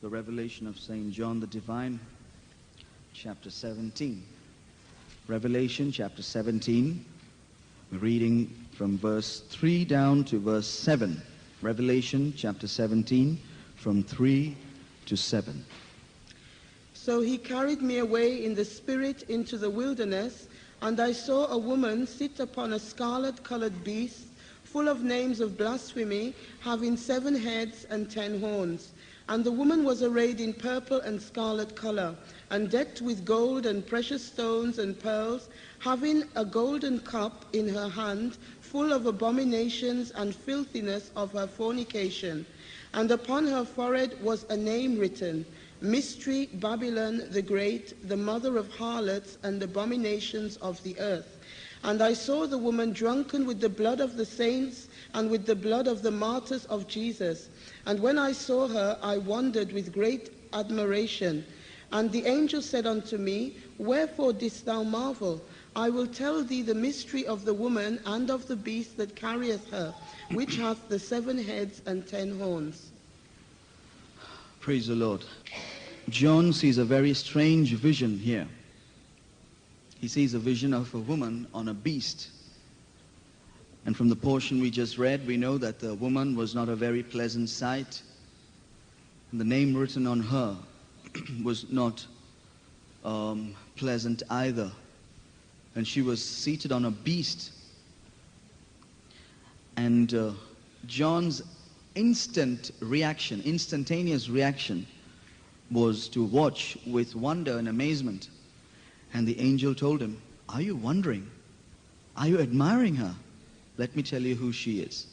the revelation of St. John the Divine, chapter 17. Revelation chapter 17, we're reading from verse 3 down to verse 7. Revelation chapter 17, from 3 to 7. So he carried me away in the spirit into the wilderness, and I saw a woman sit upon a scarlet-colored beast, full of names of blasphemy, having 7 heads and 10 horns. And the woman was arrayed in purple and scarlet color, and decked with gold and precious stones and pearls, having a golden cup in her hand, full of abominations and filthiness of her fornication. And upon her forehead was a name written, Mystery Babylon the Great, the mother of harlots and abominations of the earth. And I saw the woman drunken with the blood of the saints and with the blood of the martyrs of Jesus. And when I saw her, I wondered with great admiration. And the angel said unto me, Wherefore didst thou marvel? I will tell thee the mystery of the woman and of the beast that carrieth her, which hath the 7 heads and 10 horns. Praise the Lord. John sees a very strange vision here. He sees a vision of a woman on a beast. And from the portion we just read, we know that the woman was not a very pleasant sight. And the name written on her was not pleasant either. And she was seated on a beast. And John's instantaneous reaction was to watch with wonder and amazement. And the angel told him, Are you wondering? Are you admiring her? Let me tell you who she is.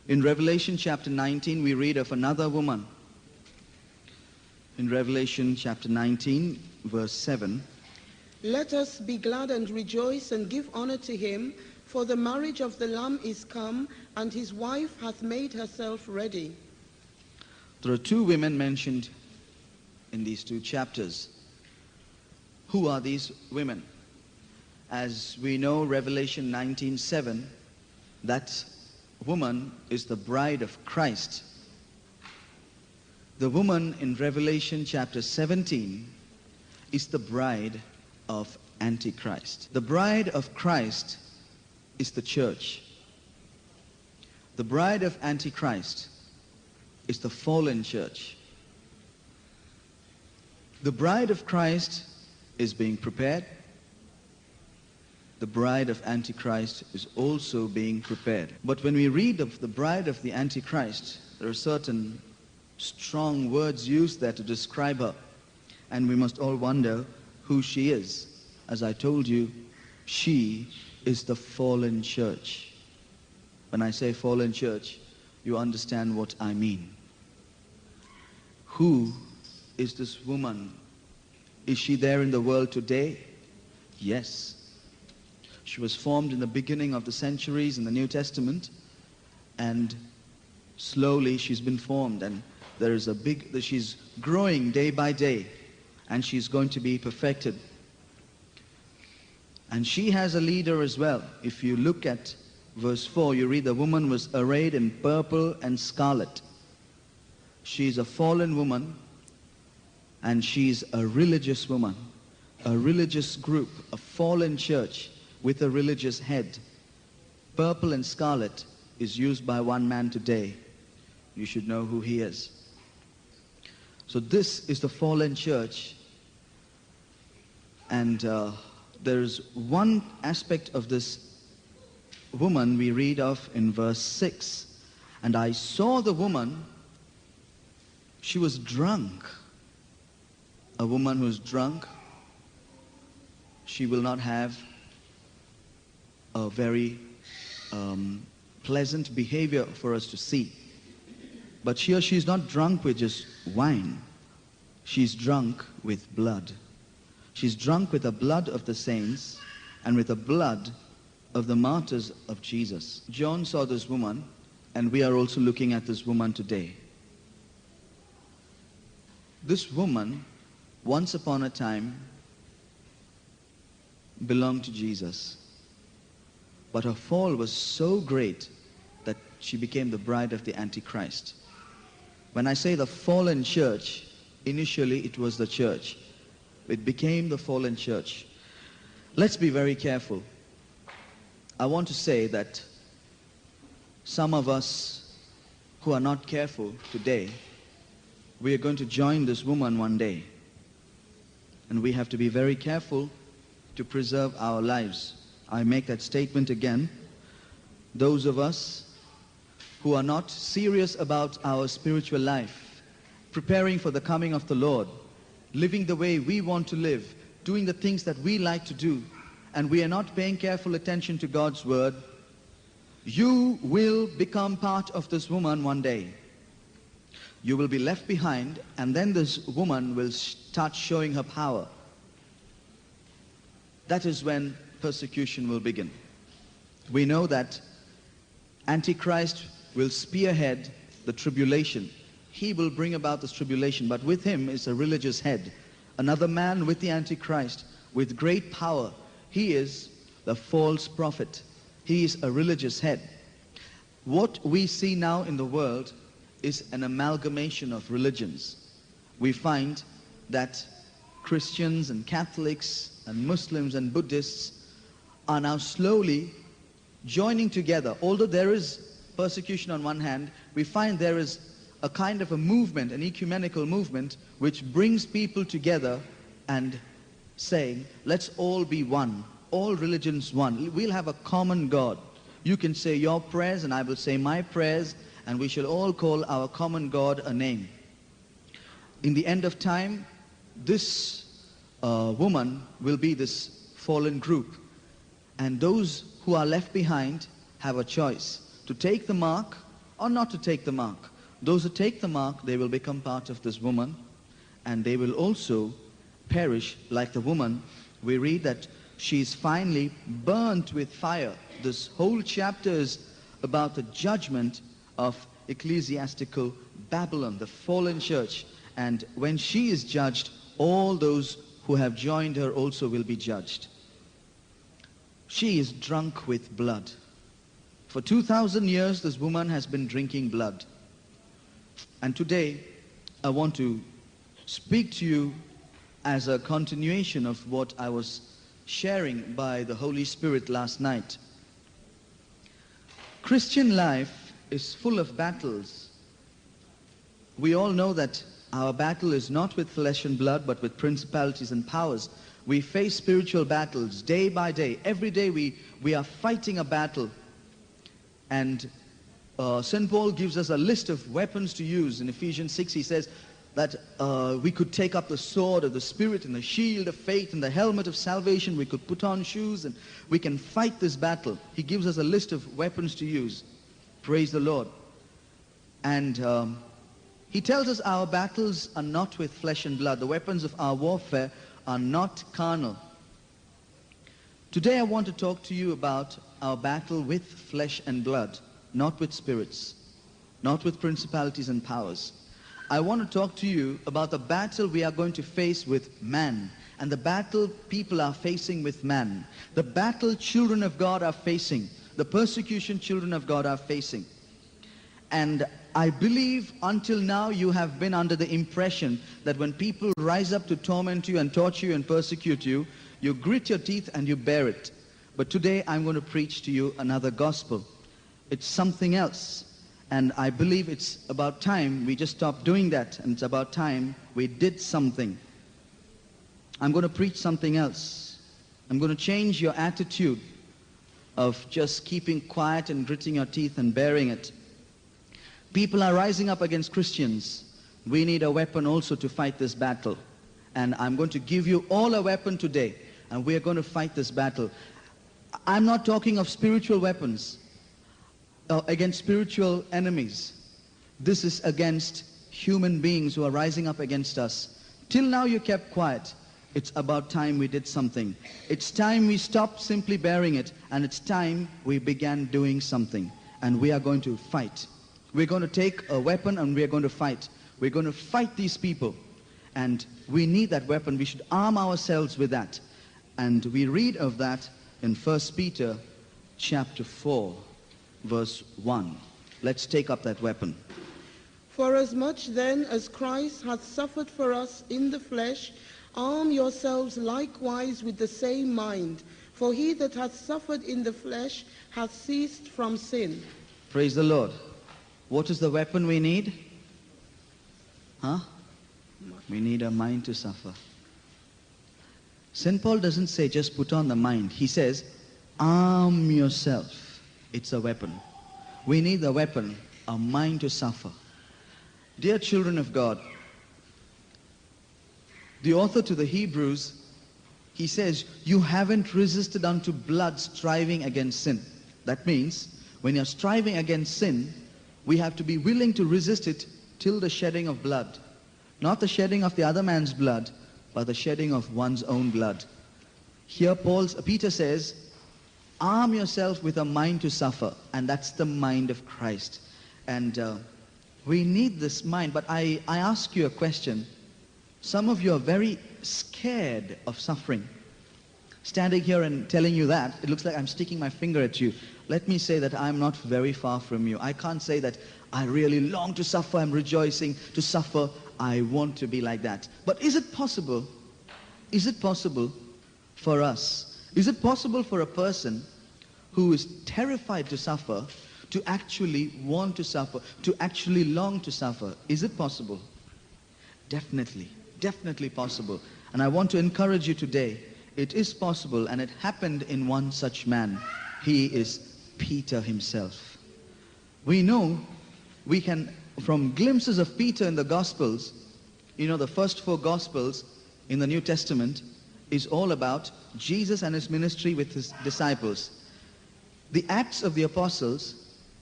In Revelation chapter 19, we read of another woman. In Revelation chapter 19, verse 7. Let us be glad and rejoice and give honor to him, for the marriage of the Lamb is come, and his wife hath made herself ready. There are 2 women mentioned in these 2 chapters. Who are these women? As we know, Revelation 19:7, that woman is the bride of Christ. The woman in Revelation chapter 17 is the bride of Antichrist. The bride of Christ is the church. The bride of Antichrist is the fallen church. The bride of Christ is being prepared. The bride of Antichrist is also being prepared. But when we read of the bride of the Antichrist, there are certain strong words used there to describe her. And we must all wonder who she is. As I told you, she is the fallen church. When I say fallen church, you understand what I mean. Who is this woman? Is she there in the world today? Yes. She was formed in the beginning of the centuries in the New Testament, and slowly she's been formed, and she's growing day by day, and she's going to be perfected. And she has a leader as well. If you look at verse 4, you read the woman was arrayed in purple and scarlet. She's a fallen woman, and she's a religious woman, a religious group, a fallen church with a religious head. Purple and scarlet is used by one man today. You should know who he is. So this is the fallen church, and there's one aspect of this woman we read of in verse 6. And I saw the woman, she was drunk. A woman who's drunk, she will not have a very pleasant behavior for us to see. But here she's not drunk with just wine. She's drunk with blood. She's drunk with the blood of the saints and with the blood of the martyrs of Jesus. John saw this woman, and we are also looking at this woman today. This woman, once upon a time, belonged to Jesus. But her fall was so great that she became the bride of the Antichrist. When I say the fallen church, initially it was the church. It became the fallen church. Let's be very careful. I want to say that some of us who are not careful today, we are going to join this woman one day. And we have to be very careful to preserve our lives. I make that statement again. Those of us who are not serious about our spiritual life, preparing for the coming of the Lord, living the way we want to live, doing the things that we like to do, and we are not paying careful attention to God's word, you will become part of this woman one day. You will be left behind, and then this woman will start showing her power. That is when persecution will begin. We know that Antichrist will spearhead the tribulation. He will bring about this tribulation, but with him is a religious head. Another man with the Antichrist, with great power. He is the false prophet. He is a religious head. What we see now in the world is an amalgamation of religions. We find that Christians and Catholics and Muslims and Buddhists are now slowly joining together. Although there is persecution on one hand, we find there is a kind of a movement, an ecumenical movement, which brings people together and saying, let's all be one, all religions one. We'll have a common God. You can say your prayers and I will say my prayers, and we shall all call our common God a name. In the end of time, this woman will be this fallen group, and those who are left behind have a choice to take the mark or not to take the mark. Those who take the mark, they will become part of this woman, and they will also perish like the woman. We read that she is finally burnt with fire. This whole chapter is about the judgment of ecclesiastical Babylon, the fallen church. And when she is judged, all those who have joined her also will be judged. She is drunk with blood. For 2,000 years, this woman has been drinking blood. And today, I want to speak to you as a continuation of what I was sharing by the Holy Spirit last night. Christian life is full of battles. We all know that our battle is not with flesh and blood, but with principalities and powers. We face spiritual battles day by day. Every day we are fighting a battle. And St. Paul gives us a list of weapons to use. In Ephesians 6, he says that we could take up the sword of the Spirit and the shield of faith and the helmet of salvation. We could put on shoes and we can fight this battle. He gives us a list of weapons to use. Praise the Lord. And he tells us our battles are not with flesh and blood. The weapons of our warfare are not carnal. Today I want to talk to you about our battle with flesh and blood, not with spirits, not with principalities and powers. I want to talk to you about the battle we are going to face with man, and the battle people are facing with man, the battle children of God are facing, the persecution children of God are facing. And I believe until now you have been under the impression that when people rise up to torment you and torture you and persecute you, you grit your teeth and you bear it. But today I'm going to preach to you another gospel. It's something else. And I believe it's about time we just stopped doing that, and it's about time we did something. I'm going to preach something else. I'm going to change your attitude of just keeping quiet and gritting your teeth and bearing it. People are rising up against Christians. We need a weapon also to fight this battle. And I'm going to give you all a weapon today, and we are going to fight this battle. I'm not talking of spiritual weapons against spiritual enemies. This is against human beings who are rising up against us. Till now you kept quiet. It's about time we did something. It's time we stopped simply bearing it, and it's time we began doing something. And we are going to fight. We're going to take a weapon and we're going to fight. We're going to fight these people. And we need that weapon. We should arm ourselves with that. And we read of that in 1 Peter chapter 4, verse 1. Let's take up that weapon. For as much then as Christ hath suffered for us in the flesh, arm yourselves likewise with the same mind. For he that hath suffered in the flesh hath ceased from sin. Praise the Lord. What is the weapon we need? We need a mind to suffer. St. Paul doesn't say just put on the mind. He says, arm yourself. It's a weapon. We need the weapon, a mind to suffer. Dear children of God, the author to the Hebrews, he says, you haven't resisted unto blood striving against sin. That means, when you're striving against sin, we have to be willing to resist it till the shedding of blood. Not the shedding of the other man's blood, but the shedding of one's own blood. Here Peter says, arm yourself with a mind to suffer. And that's the mind of Christ. And we need this mind. But I ask you a question. Some of you are very scared of suffering. Standing here and telling you that, it looks like I'm sticking my finger at you. Let me say that I'm not very far from you. I can't say that I really long to suffer, I'm rejoicing to suffer. I want to be like that. But is it possible? Is it possible for us? Is it possible for a person who is terrified to suffer to actually want to suffer, to actually long to suffer? Is it possible? Definitely. Definitely possible. And I want to encourage you today. It is possible, and it happened in one such man. He is Peter himself. We know, we can, from glimpses of Peter in the Gospels, you know, the first 4 Gospels in the New Testament is all about Jesus and his ministry with his disciples. The Acts of the Apostles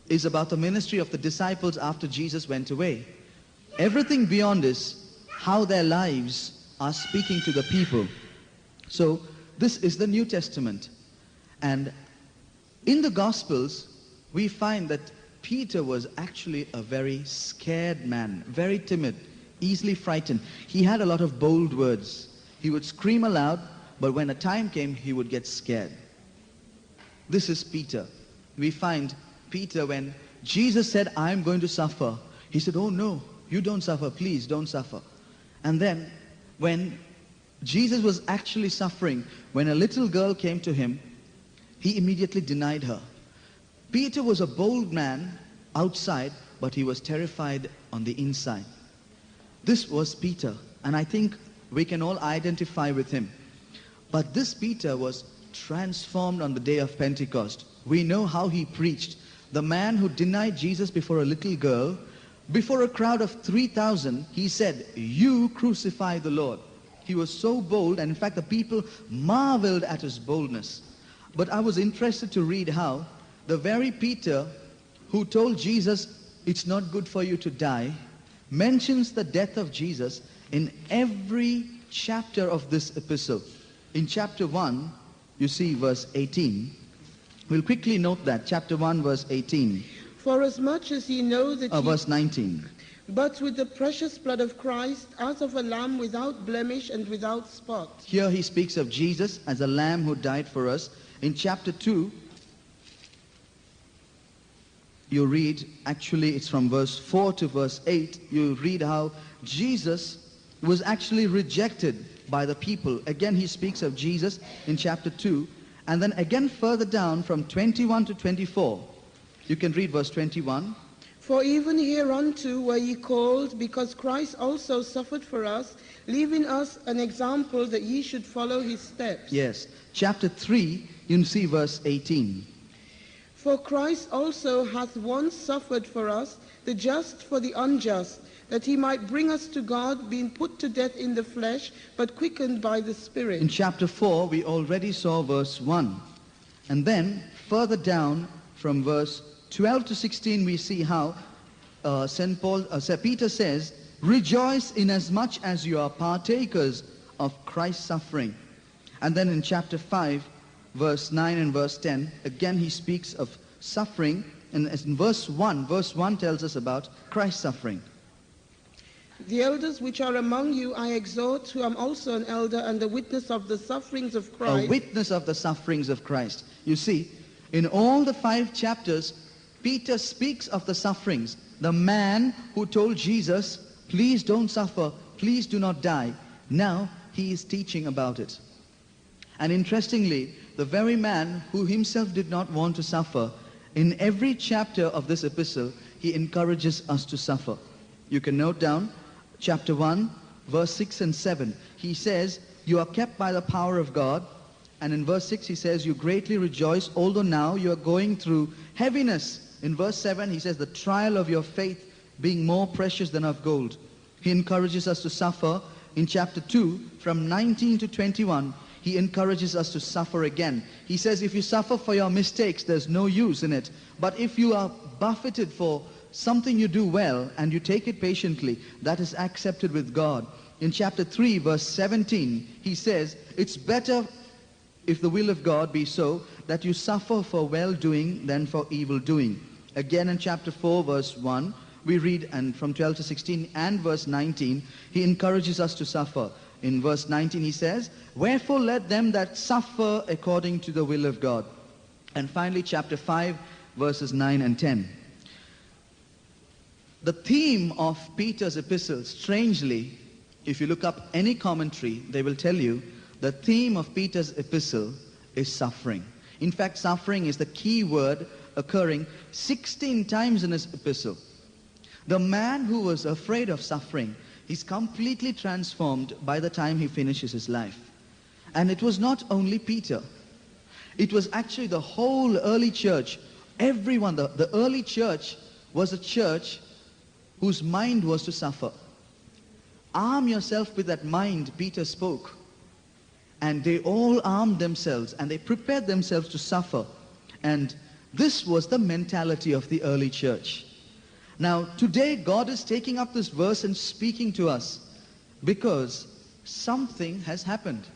is about the ministry of the disciples after Jesus went away. Everything beyond is how their lives are speaking to the people. So this is the New Testament. And in the Gospels, we find that Peter was actually a very scared man, very timid, easily frightened. He had a lot of bold words. He would scream aloud, but when a time came, he would get scared. This is Peter. We find Peter, when Jesus said, I'm going to suffer, he said, oh no, you don't suffer, please don't suffer. And then when Jesus was actually suffering, when a little girl came to him, he immediately denied her. Peter was a bold man outside, but he was terrified on the inside. This was Peter, and I think we can all identify with him. But this Peter was transformed on the day of Pentecost. We know how he preached. The man who denied Jesus before a little girl, before a crowd of 3,000, he said, you crucify the Lord. He was so bold, and in fact the people marveled at his boldness. But I was interested to read how the very Peter who told Jesus, it's not good for you to die, mentions the death of Jesus in every chapter of this epistle. In chapter 1, you see verse 18. We'll quickly note that, chapter 1, verse 18. For as much as ye know that verse 19. But with the precious blood of Christ, as of a lamb without blemish and without spot. Here he speaks of Jesus as a lamb who died for us. In chapter 2, you read, actually it's from verse 4 to verse 8, you read how Jesus was actually rejected by the people. Again he speaks of Jesus in chapter 2. And then again further down from 21 to 24, you can read verse 21. For even hereunto were ye called, because Christ also suffered for us, leaving us an example that ye should follow his steps. Yes. Chapter 3, you see verse 18. For Christ also hath once suffered for us, the just for the unjust, that he might bring us to God, being put to death in the flesh, but quickened by the Spirit. In chapter 4, we already saw verse 1. And then, further down from verse 12 to 16, we see how Peter says, rejoice inasmuch as you are partakers of Christ's suffering. And then in chapter 5, verse 9 and verse 10, again he speaks of suffering. And in verse 1 tells us about Christ's suffering. The elders which are among you I exhort, who am also an elder and a witness of the sufferings of Christ. A witness of the sufferings of Christ. You see, in all the 5 chapters, Peter speaks of the sufferings. The man who told Jesus, please don't suffer, please do not die. Now he is teaching about it. And interestingly, the very man who himself did not want to suffer, in every chapter of this epistle, he encourages us to suffer. You can note down chapter 1, verse 6 and 7. He says, you are kept by the power of God. And in verse 6 he says, you greatly rejoice, although now you are going through heaviness. In verse 7 he says, the trial of your faith being more precious than of gold. He encourages us to suffer. In chapter 2, from 19 to 21, he encourages us to suffer again. He says, if you suffer for your mistakes, there's no use in it. But if you are buffeted for something you do well and you take it patiently, that is accepted with God. In chapter 3, verse 17, he says, it's better, if the will of God be so, that you suffer for well-doing than for evil-doing. Again in chapter 4, verse 1, we read, and from 12 to 16 and verse 19, he encourages us to suffer. In verse 19 he says, wherefore let them that suffer according to the will of God. And finally chapter 5, verses 9 and 10. The theme of Peter's epistle, strangely, if you look up any commentary, they will tell you the theme of Peter's epistle is suffering. In fact, suffering is the key word occurring 16 times in his epistle. The man who was afraid of suffering is completely transformed by the time he finishes his life. And it was not only Peter. It was actually the whole early church. Everyone, the early church was a church whose mind was to suffer. Arm yourself with that mind, Peter spoke. And they all armed themselves and they prepared themselves to suffer. And this was the mentality of the early church. Now, today God is taking up this verse and speaking to us because something has happened.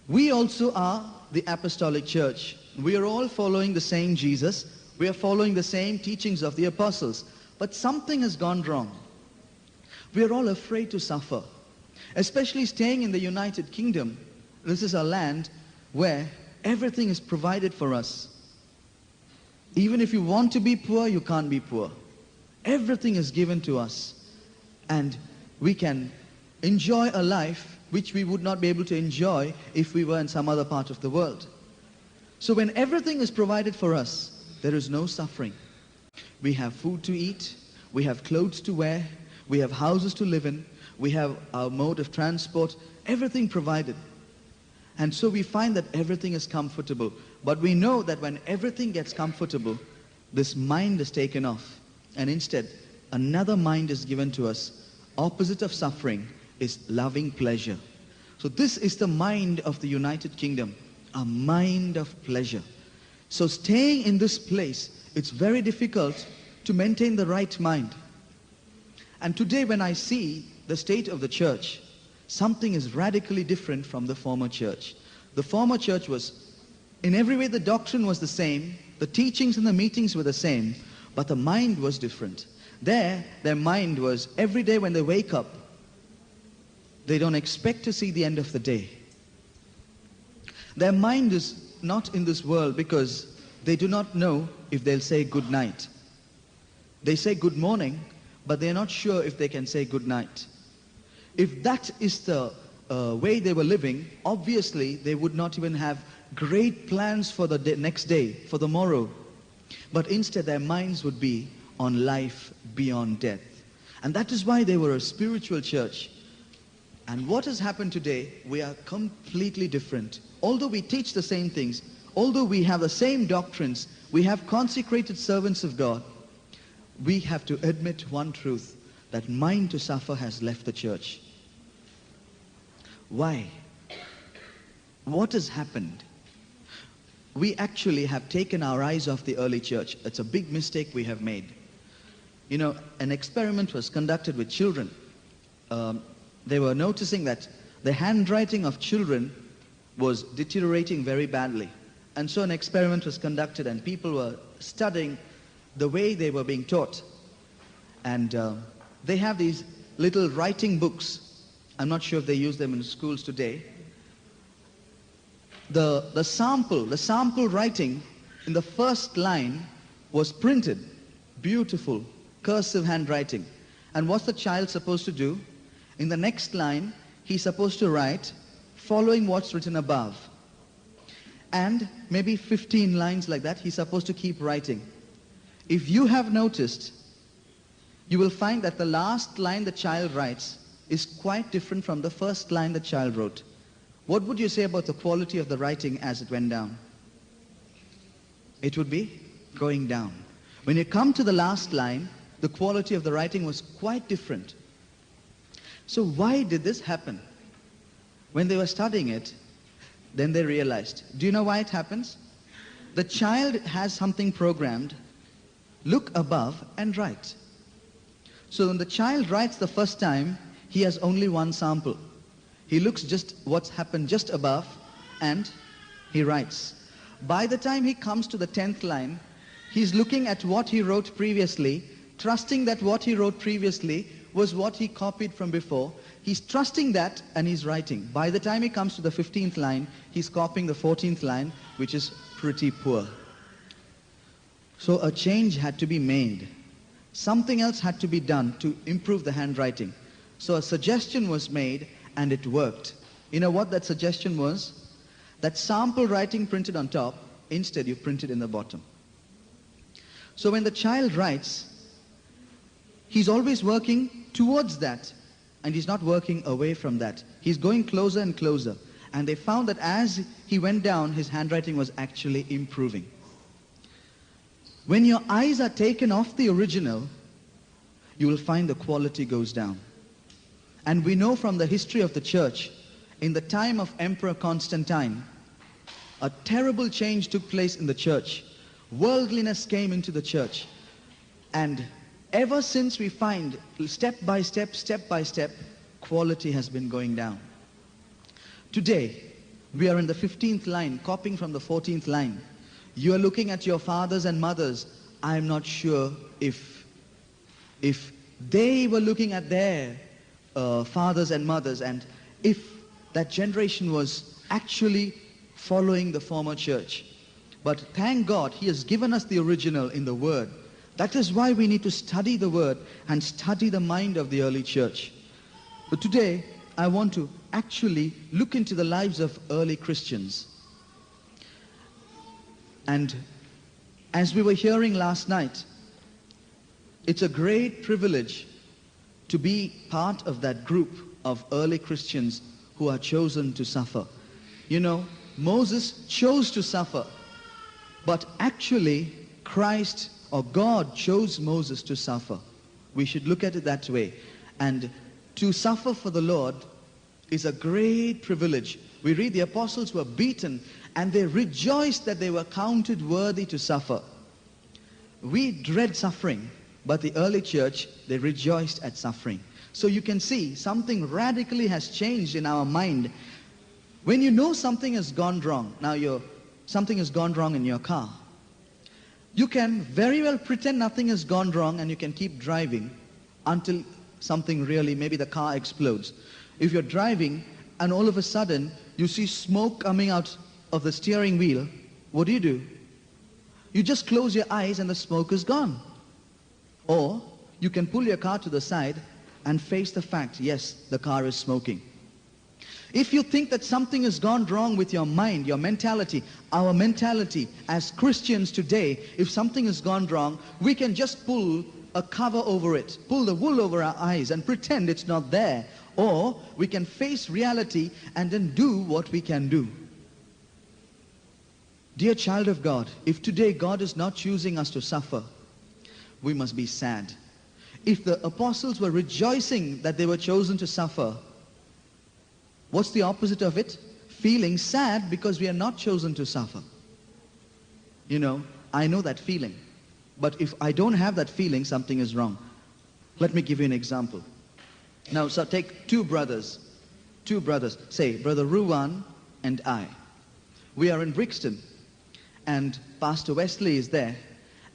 We also are the apostolic church. We are all following the same Jesus. We are following the same teachings of the apostles. But something has gone wrong. We are all afraid to suffer. Especially staying in the United Kingdom. This is a land where everything is provided for us. Even if you want to be poor, you can't be poor. Everything is given to us. And we can enjoy a life which we would not be able to enjoy if we were in some other part of the world. So when everything is provided for us, there is no suffering. We have food to eat, we have clothes to wear, we have houses to live in, we have our mode of transport, everything provided. And so we find that everything is comfortable. But we know that when everything gets comfortable, this mind is taken off. And instead, another mind is given to us. Opposite of suffering is loving pleasure. So this is the mind of the United Kingdom, a mind of pleasure. So staying in this place, it's very difficult to maintain the right mind. And today when I see the state of the church, something is radically different from the former church. The former church was, in every way the doctrine was the same, the teachings and the meetings were the same, but the mind was different. Their mind was, every day when they wake up, they don't expect to see the end of the day. Their mind is not in this world because they do not know if they'll say good night. They say good morning, but they're not sure if they can say good night. If that is the way they were living, obviously they would not even have great plans for the next day, for the morrow. But instead their minds would be on life beyond death. And that is why they were a spiritual church. And what has happened today, we are completely different. Although we teach the same things, although we have the same doctrines, we have consecrated servants of God, we have to admit one truth, that mind to suffer has left the church. Why? What has happened? We actually have taken our eyes off the early church. It's a big mistake we have made. You know, an experiment was conducted with children. They were noticing that the handwriting of children was deteriorating very badly. And so an experiment was conducted and people were studying the way they were being taught. And they have these little writing books. I'm not sure if they use them in schools today. The sample writing in the first line was printed. Beautiful, cursive handwriting. And what's the child supposed to do? In the next line, he's supposed to write, following what's written above. And maybe 15 lines like that, he's supposed to keep writing. If you have noticed, you will find that the last line the child writes is quite different from the first line the child wrote. What would you say about the quality of the writing as it went down? It would be going down. When you come to the last line, the quality of the writing was quite different. So why did this happen? When they were studying it, then they realized. Do you know why it happens? The child has something programmed. Look above and write. So when the child writes the first time, he has only one sample. He looks just what's happened just above and he writes. By the time he comes to the 10th line, he's looking at what he wrote previously, trusting that what he wrote previously was what he copied from before. He's trusting that and he's writing. By the time he comes to the 15th line, he's copying the 14th line, which is pretty poor. So a change had to be made. Something else had to be done to improve the handwriting. So a suggestion was made and it worked. You know what that suggestion was? That sample writing printed on top, instead you print it in the bottom. So when the child writes, he's always working towards that and he's not working away from that. He's going closer and closer. And they found that as he went down, his handwriting was actually improving. When your eyes are taken off the original, you will find the quality goes down. And we know from the history of the church, in the time of Emperor Constantine, a terrible change took place in the church. Worldliness came into the church. And ever since we find step by step, quality has been going down. Today, we are in the 15th line, copying from the 14th line. You are looking at your fathers and mothers. I'm not sure if they were looking at their fathers and mothers and if that generation was actually following the former church. But thank God, He has given us the original in the Word. That is why we need to study the Word and study the mind of the early church. But today, I want to actually look into the lives of early Christians. And as we were hearing last night, it's a great privilege to be part of that group of early Christians who are chosen to suffer. You know, Moses chose to suffer, but actually Christ or God chose Moses to suffer. We should look at it that way. And to suffer for the Lord is a great privilege. We read the apostles were beaten and they rejoiced that they were counted worthy to suffer. We dread suffering, but the early church, they rejoiced at suffering. So you can see something radically has changed in our mind. When you know something has gone wrong, something has gone wrong in your car, you can very well pretend nothing has gone wrong and you can keep driving until something really, maybe the car explodes. If you're driving and all of a sudden you see smoke coming out of the steering wheel, what do? You just close your eyes and the smoke is gone. Or you can pull your car to the side and face the fact, yes, the car is smoking. If you think that something has gone wrong with your mind, your mentality, our mentality as Christians today, if something has gone wrong, we can just pull a cover over it, pull the wool over our eyes and pretend it's not there. Or we can face reality and then do what we can do. Dear child of God, if today God is not choosing us to suffer, we must be sad. If the apostles were rejoicing that they were chosen to suffer, what's the opposite of it? Feeling sad because we are not chosen to suffer. You know, I know that feeling. But if I don't have that feeling, something is wrong. Let me give you an example. Now, so take two brothers, say Brother Ruwan and I. We are in Brixton and Pastor Wesley is there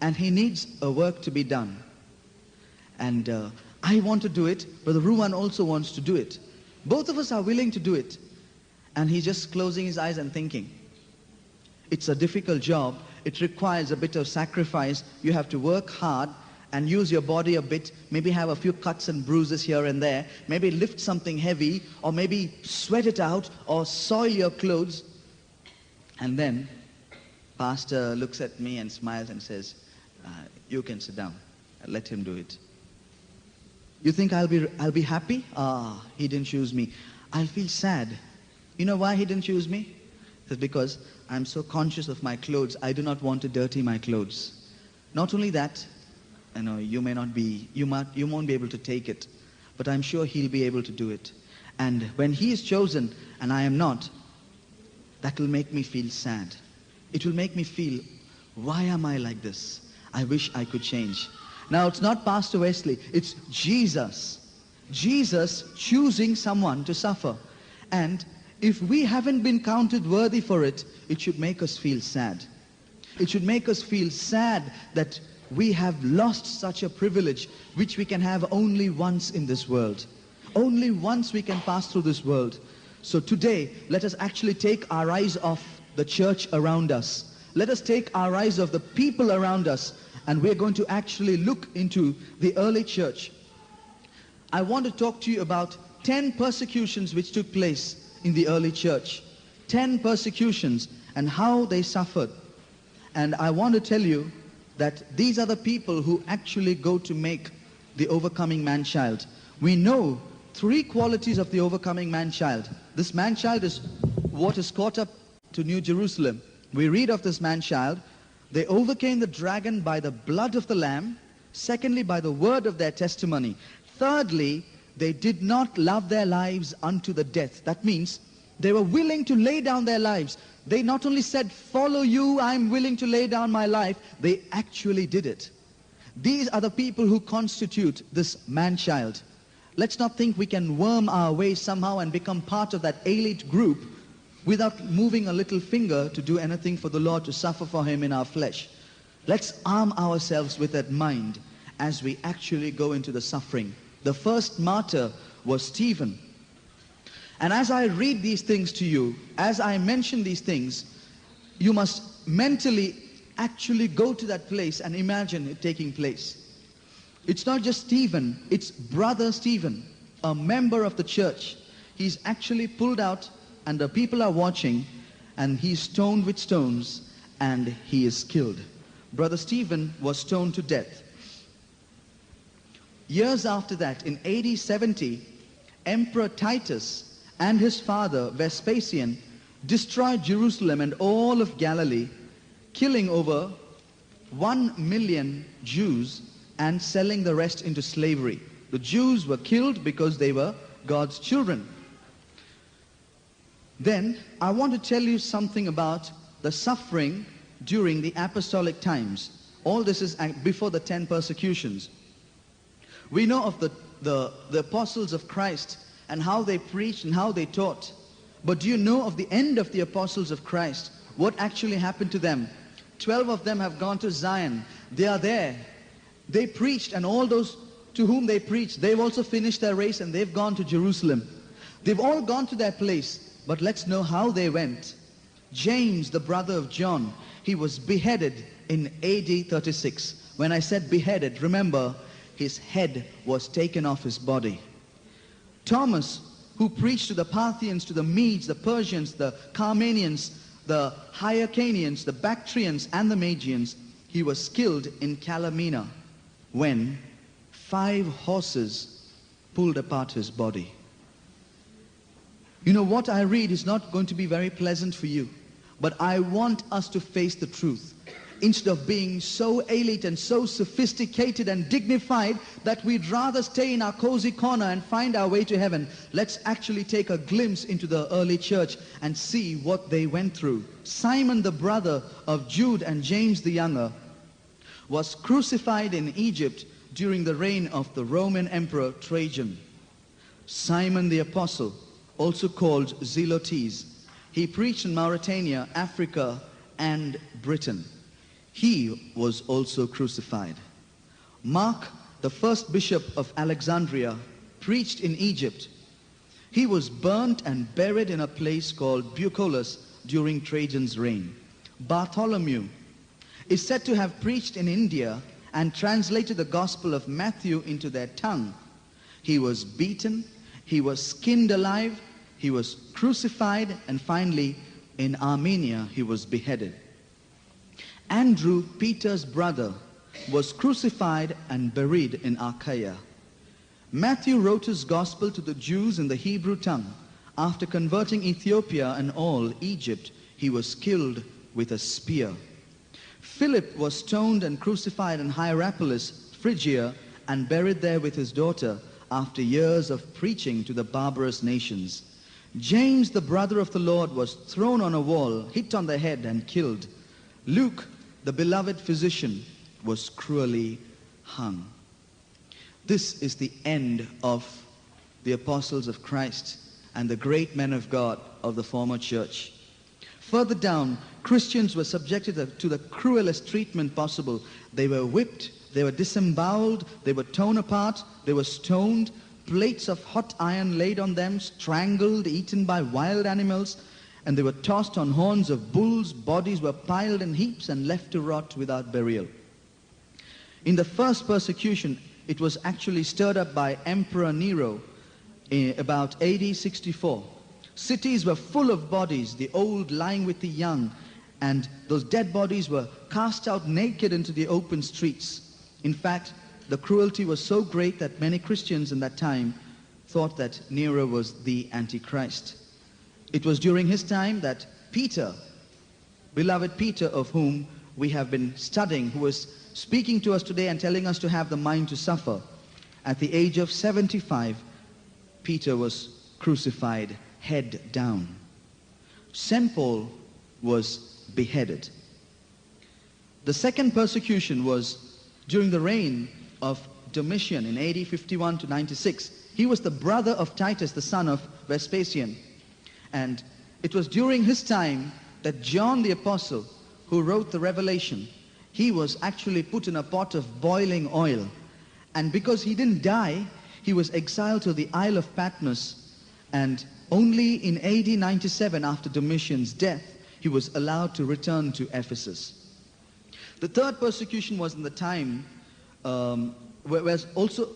and he needs a work to be done. And I want to do it, Brother Ruwan also wants to do it. Both of us are willing to do it. And he's just closing his eyes and thinking, it's a difficult job It requires a bit of sacrifice. You have to work hard and use your body a bit, maybe have a few cuts and bruises here and there, maybe lift something heavy, or maybe sweat it out, or soil your clothes. And then pastor looks at me and smiles and says, you can sit down. Let him do it. You think I'll be happy? He didn't choose me. I'll feel sad. You know why he didn't choose me? It's because I'm so conscious of my clothes. I do not want to dirty my clothes. Not only that, you won't be able to take it, but I'm sure he'll be able to do it. And when he is chosen and I am not, that will make me feel sad. It will make me feel, why am I like this? I wish I could change. Now, it's not Pastor Wesley, it's Jesus. Jesus choosing someone to suffer. And if we haven't been counted worthy for it, it should make us feel sad. It should make us feel sad that we have lost such a privilege which we can have only once in this world. Only once we can pass through this world. So today, let us actually take our eyes off the church around us. Let us take our eyes off the people around us, and we're going to actually look into the early church. I want to talk to you about 10 persecutions which took place in the early church. 10 persecutions and how they suffered. And I want to tell you that these are the people who actually go to make the overcoming man-child. We know 3 qualities of the overcoming man-child. This man-child is what is caught up to New Jerusalem. We read of this man-child. They overcame the dragon by the blood of the Lamb. Secondly, by the word of their testimony. Thirdly, they did not love their lives unto the death. That means they were willing to lay down their lives. They not only said, follow you, I'm willing to lay down my life. They actually did it. These are the people who constitute this man-child. Let's not think we can worm our way somehow and become part of that elite group without moving a little finger to do anything for the Lord, to suffer for him in our flesh. Let's arm ourselves with that mind as we actually go into the suffering. The first martyr was Stephen. And as I read these things to you, as I mention these things, you must mentally actually go to that place and imagine it taking place. It's not just Stephen, it's brother Stephen, a member of the church. He's actually pulled out and the people are watching, and he's stoned with stones and he is killed. Brother Stephen was stoned to death. Years after that, in AD 70, Emperor Titus and his father Vespasian destroyed Jerusalem and all of Galilee, killing over 1 million Jews and selling the rest into slavery. The Jews were killed because they were God's children. Then I want to tell you something about the suffering during the apostolic times. All this is before the 10 persecutions. We know of the apostles of Christ and how they preached and how they taught. But do you know of the end of the apostles of Christ? What actually happened to them? 12 of them have gone to Zion. They are there. They preached, and all those to whom they preached, they've also finished their race and they've gone to Jerusalem. They've all gone to their place. But let's know how they went. James, the brother of John, he was beheaded in AD 36. When I said beheaded, remember, his head was taken off his body. Thomas, who preached to the Parthians, to the Medes, the Persians, the Carmanians, the Hyrcanians, the Bactrians, and the Magians, he was killed in Calamina when 5 horses pulled apart his body. You know, what I read is not going to be very pleasant for you, but I want us to face the truth. Instead of being so elite and so sophisticated and dignified that we'd rather stay in our cozy corner and find our way to heaven, let's actually take a glimpse into the early church and see what they went through. Simon, the brother of Jude and James the younger, was crucified in Egypt during the reign of the Roman Emperor Trajan. Simon the apostle, also called Zelotes, he preached in Mauritania, Africa, and Britain. He was also crucified. Mark, the first bishop of Alexandria, preached in Egypt. He was burnt and buried in a place called Bucolius during Trajan's reign. Bartholomew, is said to have preached in India and translated the Gospel of Matthew into their tongue. He was beaten, he was skinned alive, he was crucified, and finally, in Armenia, he was beheaded. Andrew, Peter's brother, was crucified and buried in Achaia. Matthew wrote his gospel to the Jews in the Hebrew tongue. After converting Ethiopia and all Egypt, he was killed with a spear. Philip was stoned and crucified in Hierapolis, Phrygia, and buried there with his daughter after years of preaching to the barbarous nations. James, the brother of the Lord, was thrown on a wall, hit on the head, and killed. Luke, the beloved physician, was cruelly hung. This is the end of the apostles of Christ and the great men of God of the former church. Further down, Christians were subjected to the cruelest treatment possible. They were whipped, they were disemboweled, they were torn apart, they were stoned, plates of hot iron laid on them, strangled, eaten by wild animals, and they were tossed on horns of bulls. Bodies were piled in heaps and left to rot without burial. In the first persecution, it was actually stirred up by Emperor Nero about AD 64. Cities were full of bodies, the old lying with the young, and those dead bodies were cast out naked into the open streets. In fact, the cruelty was so great that many Christians in that time thought that Nero was the Antichrist. It was during his time that Peter, beloved Peter, of whom we have been studying, who was speaking to us today and telling us to have the mind to suffer, at the age of 75, Peter was crucified head down. St. Paul was beheaded. The second persecution was during the reign of Domitian in AD 51 to 96. He was the brother of Titus, the son of Vespasian. And it was during his time that John the Apostle, who wrote the Revelation, he was actually put in a pot of boiling oil. And because he didn't die, he was exiled to the Isle of Patmos. And only in AD 97, after Domitian's death, he was allowed to return to Ephesus. The third persecution was in the time, was also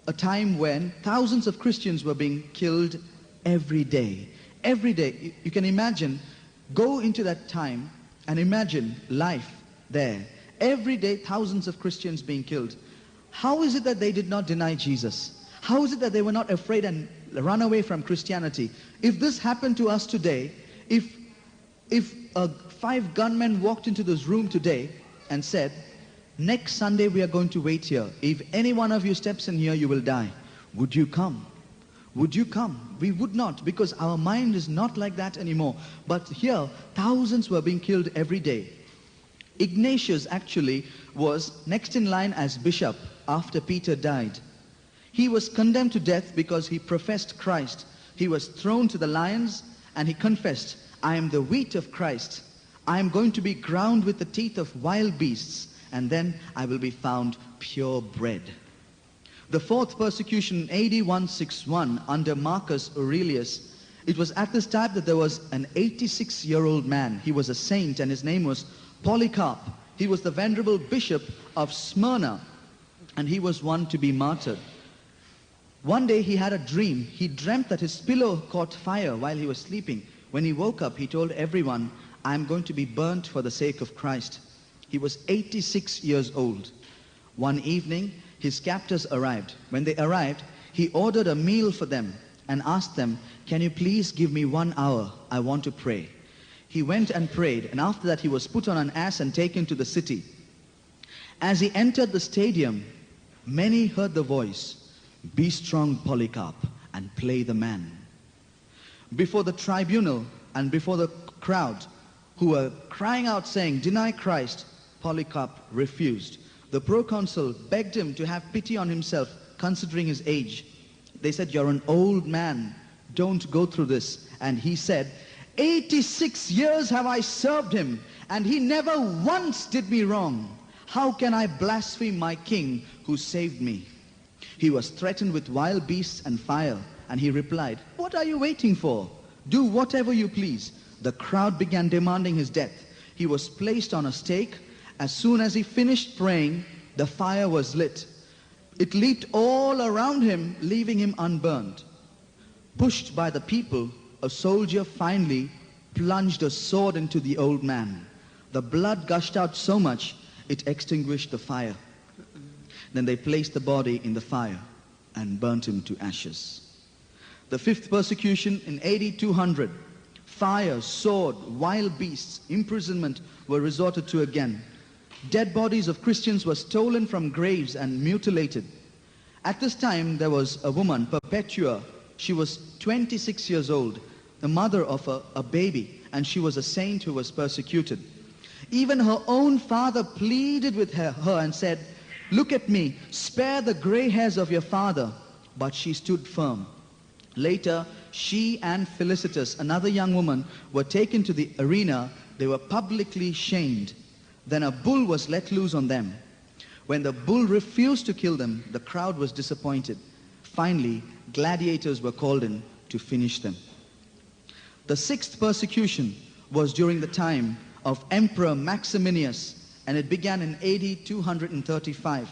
a time when thousands of Christians were being killed every day. Every day. You can imagine, go into that time and imagine life there. Every day, thousands of Christians being killed. How is it that they did not deny Jesus? How is it that they were not afraid and run away from Christianity? If this happened to us today, if 5 gunmen walked into this room today and said, next Sunday we are going to wait here. If any one of you steps in here, you will die. Would you come? Would you come? We would not, because our mind is not like that anymore. But here, thousands were being killed every day. Ignatius actually was next in line as bishop after Peter died. He was condemned to death because he professed Christ. He was thrown to the lions and he confessed, I am the wheat of Christ. I am going to be ground with the teeth of wild beasts, and then I will be found pure bread. The fourth persecution, AD 161, under Marcus Aurelius, it was at this time that there was an 86-year-old man. He was a saint and his name was Polycarp. He was the venerable bishop of Smyrna, and he was one to be martyred. One day he had a dream. He dreamt that his pillow caught fire while he was sleeping. When he woke up, he told everyone, I am going to be burnt for the sake of Christ. He was 86 years old. One evening, his captors arrived. When they arrived, he ordered a meal for them and asked them, can you please give me 1 hour? I want to pray. He went and prayed, and after that he was put on an ass and taken to the city. As he entered the stadium, many heard the voice, be strong, Polycarp, and play the man. Before the tribunal and before the crowd, who were crying out saying, deny Christ, Polycarp refused. The proconsul begged him to have pity on himself, considering his age. They said, you're an old man, don't go through this. And he said, 86 years have I served him, and he never once did me wrong. How can I blaspheme my king who saved me? He was threatened with wild beasts and fire, and he replied, what are you waiting for? Do whatever you please. The crowd began demanding his death. He was placed on a stake, As soon as he finished praying, the fire was lit. It leaped all around him, leaving him unburned. Pushed by the people, a soldier finally plunged a sword into the old man. The blood gushed out so much, it extinguished the fire. Then they placed the body in the fire and burnt him to ashes. The fifth persecution in AD 200, fire, sword, wild beasts, imprisonment were resorted to again. Dead bodies of Christians were stolen from graves and mutilated. At this time, there was a woman, Perpetua. She was 26 years old, the mother of a baby, and she was a saint who was persecuted. Even her own father pleaded with her and said, "Look at me, spare the gray hairs of your father." But she stood firm. Later, she and Felicitas, another young woman, were taken to the arena. They were publicly shamed. Then a bull was let loose on them. When the bull refused to kill them, the crowd was disappointed. Finally, gladiators were called in to finish them. The sixth persecution was during the time of Emperor Maximinius, and it began in AD 235.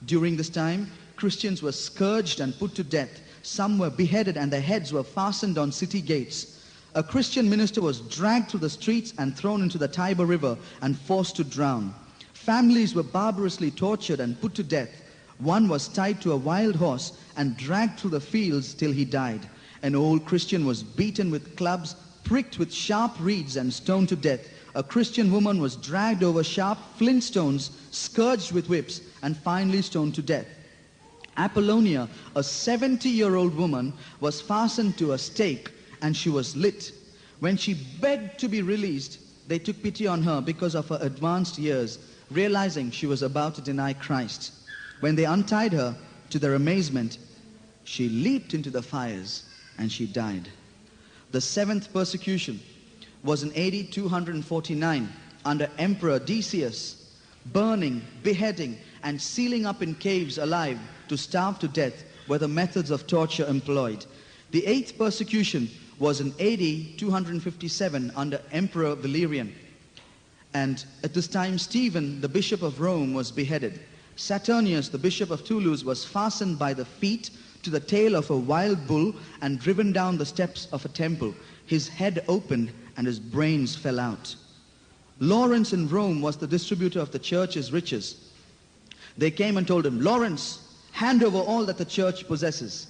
During this time, Christians were scourged and put to death. Some were beheaded and their heads were fastened on city gates. A Christian minister was dragged through the streets and thrown into the Tiber River and forced to drown. Families were barbarously tortured and put to death. One was tied to a wild horse and dragged through the fields till he died. An old Christian was beaten with clubs, pricked with sharp reeds, and stoned to death. A Christian woman was dragged over sharp flint stones, scourged with whips, and finally stoned to death. Apollonia, a 70-year-old woman, was fastened to a stake and she was lit. When she begged to be released, they took pity on her because of her advanced years, realizing she was about to deny Christ. When they untied her, to their amazement, she leaped into the fires and she died. The seventh persecution was in AD 249 under Emperor Decius. Burning, beheading, and sealing up in caves alive to starve to death were the methods of torture employed. The eighth persecution was in AD 257 under Emperor Valerian. And at this time, Stephen, the Bishop of Rome, was beheaded. Saturnius, the Bishop of Toulouse, was fastened by the feet to the tail of a wild bull and driven down the steps of a temple. His head opened and his brains fell out. Lawrence in Rome was the distributor of the church's riches. They came and told him, "Lawrence, hand over all that the church possesses."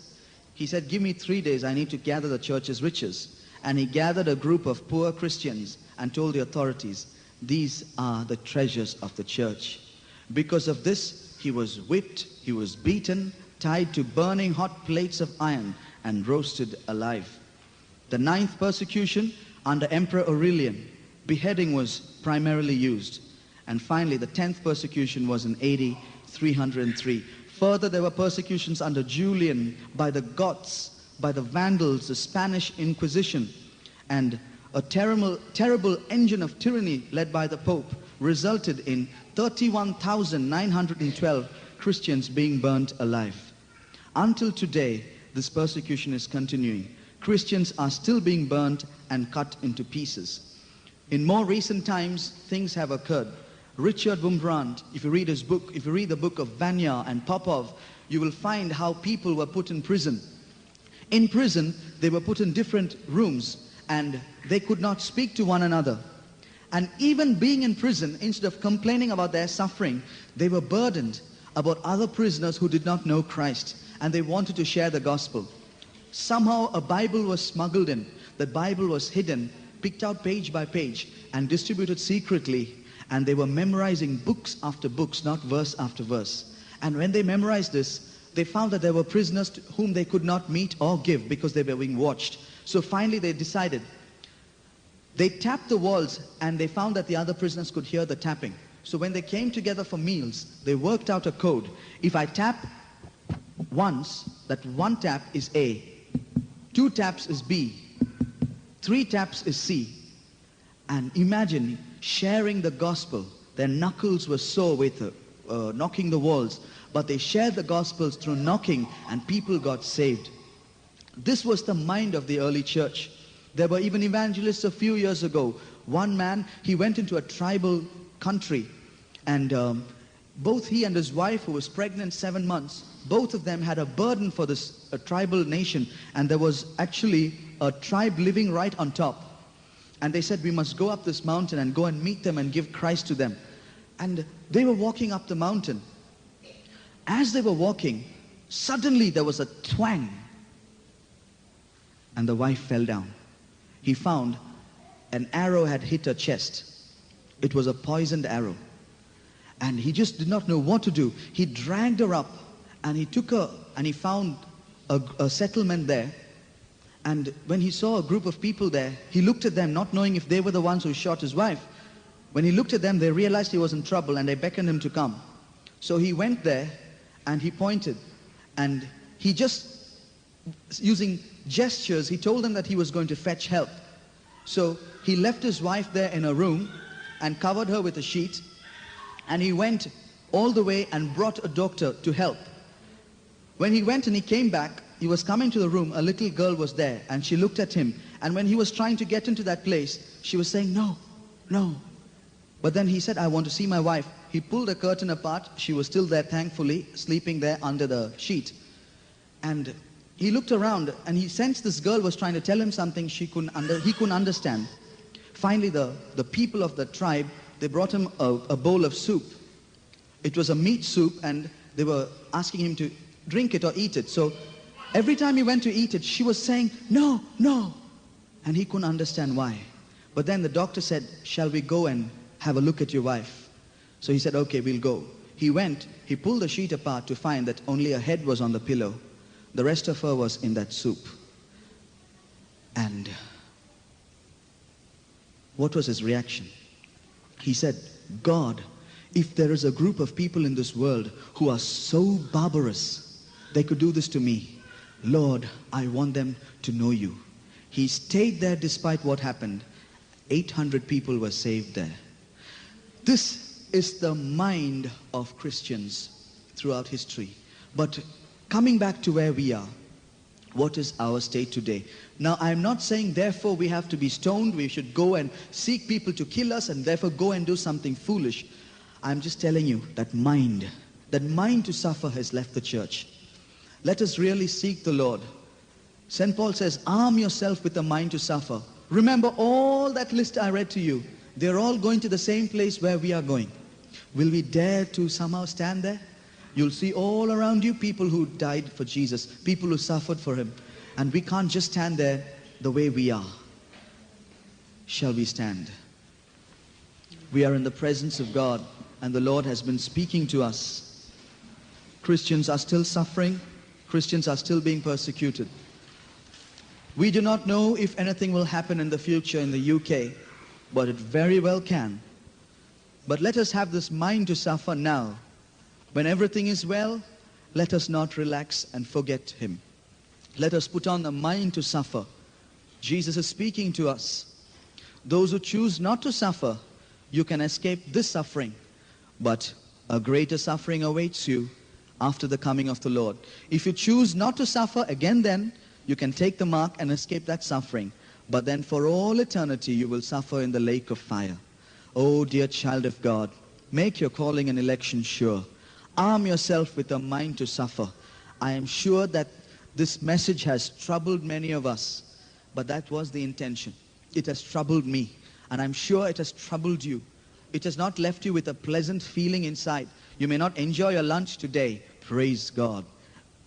He said, "Give me 3 days, I need to gather the church's riches." And he gathered a group of poor Christians and told the authorities, "These are the treasures of the church." Because of this, he was whipped, he was beaten, tied to burning hot plates of iron, and roasted alive. The ninth persecution under Emperor Aurelian, beheading was primarily used. And finally, the 10th persecution was in AD 303. Further, there were persecutions under Julian, by the Goths, by the Vandals, the Spanish Inquisition, and a terrible engine of tyranny led by the Pope resulted in 31,912 Christians being burnt alive. Until today, this persecution is continuing. Christians are still being burnt and cut into pieces. In more recent times, things have occurred. Richard Wurmbrand, if you read his book, if you read the book of Vanya and Popov, you will find how people were put in prison. In prison, they were put in different rooms and they could not speak to one another. And even being in prison, instead of complaining about their suffering, they were burdened about other prisoners who did not know Christ and they wanted to share the gospel. Somehow a Bible was smuggled in. The Bible was hidden, picked out page by page and distributed secretly. And they were memorizing books after books, not verse after verse. And when they memorized this, they found that there were prisoners to whom they could not meet or give because they were being watched. So finally they decided. They tapped the walls and they found that the other prisoners could hear the tapping. So when they came together for meals, they worked out a code. If I tap once, that one tap is A. 2 taps is B. 3 taps is C. And imagine sharing the gospel. Their knuckles were sore with knocking the walls, but they shared the gospels through knocking and people got saved. This was the mind of the early church. There were even evangelists a few years ago. One man, he went into a tribal country And both he and his wife, who was pregnant 7 months, both of them had a burden for this tribal nation. And there was actually a tribe living right on top. And they said, we must go up this mountain and go and meet them and give Christ to them. And they were walking up the mountain. As they were walking, suddenly there was a twang. And the wife fell down. He found an arrow had hit her chest. It was a poisoned arrow. And he just did not know what to do. He dragged her up and he took her and he found a settlement there. And when he saw a group of people there, he looked at them, not knowing if they were the ones who shot his wife. When he looked at them, they realized he was in trouble and they beckoned him to come. So he went there and he pointed, and he just, using gestures, he told them that he was going to fetch help. So he left his wife there in a room and covered her with a sheet, and he went all the way and brought a doctor to help. When he went and he came back, he was coming to the room, a little girl was there, and she looked at him, and when he was trying to get into that place, she was saying, no, no. But then he said, I want to see my wife. He pulled the curtain apart. She was still there, thankfully, sleeping there under the sheet. And he looked around and he sensed this girl was trying to tell him something he couldn't understand. Finally, the people of the tribe, they brought him a bowl of soup. It was a meat soup, and they were asking him to drink it or eat it. So every time he went to eat it, she was saying, no, no. And he couldn't understand why. But then the doctor said, shall we go and have a look at your wife? So he said, okay, we'll go. He went, he pulled the sheet apart to find that only her head was on the pillow. The rest of her was in that soup. And what was his reaction? He said, God, if there is a group of people in this world who are so barbarous, they could do this to me. Lord, I want them to know you. He stayed there despite what happened. 800 people were saved there. This is the mind of Christians throughout history. But coming back to where we are, what is our state today? Now, I'm not saying therefore we have to be stoned, we should go and seek people to kill us and therefore go and do something foolish. I'm just telling you that mind to suffer has left the church. Let us really seek the Lord. St. Paul says, arm yourself with a mind to suffer. Remember all that list I read to you. They're all going to the same place where we are going. Will we dare to somehow stand there? You'll see all around you people who died for Jesus, people who suffered for him. And we can't just stand there the way we are. Shall we stand? We are in the presence of God, and the Lord has been speaking to us. Christians are still suffering. Christians are still being persecuted. We do not know if anything will happen in the future in the UK, but it very well can. But let us have this mind to suffer now. When everything is well, let us not relax and forget him. Let us put on the mind to suffer. Jesus is speaking to us. Those who choose not to suffer, you can escape this suffering. But a greater suffering awaits you after the coming of the Lord. If you choose not to suffer, again then, you can take the mark and escape that suffering. But then for all eternity, you will suffer in the lake of fire. Oh, dear child of God, make your calling and election sure. Arm yourself with a mind to suffer. I am sure that this message has troubled many of us, but that was the intention. It has troubled me, and I'm sure it has troubled you. It has not left you with a pleasant feeling inside. You may not enjoy your lunch today. Praise God.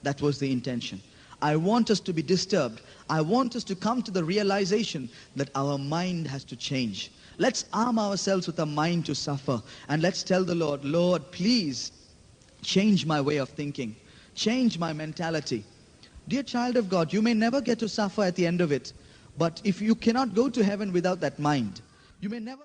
That was the intention. I want us to be disturbed. I want us to come to the realization that our mind has to change. Let's arm ourselves with a mind to suffer, and let's tell the Lord, Lord, please change my way of thinking. Change my mentality. Dear child of God, you may never get to suffer at the end of it, but if you cannot go to heaven without that mind, you may never...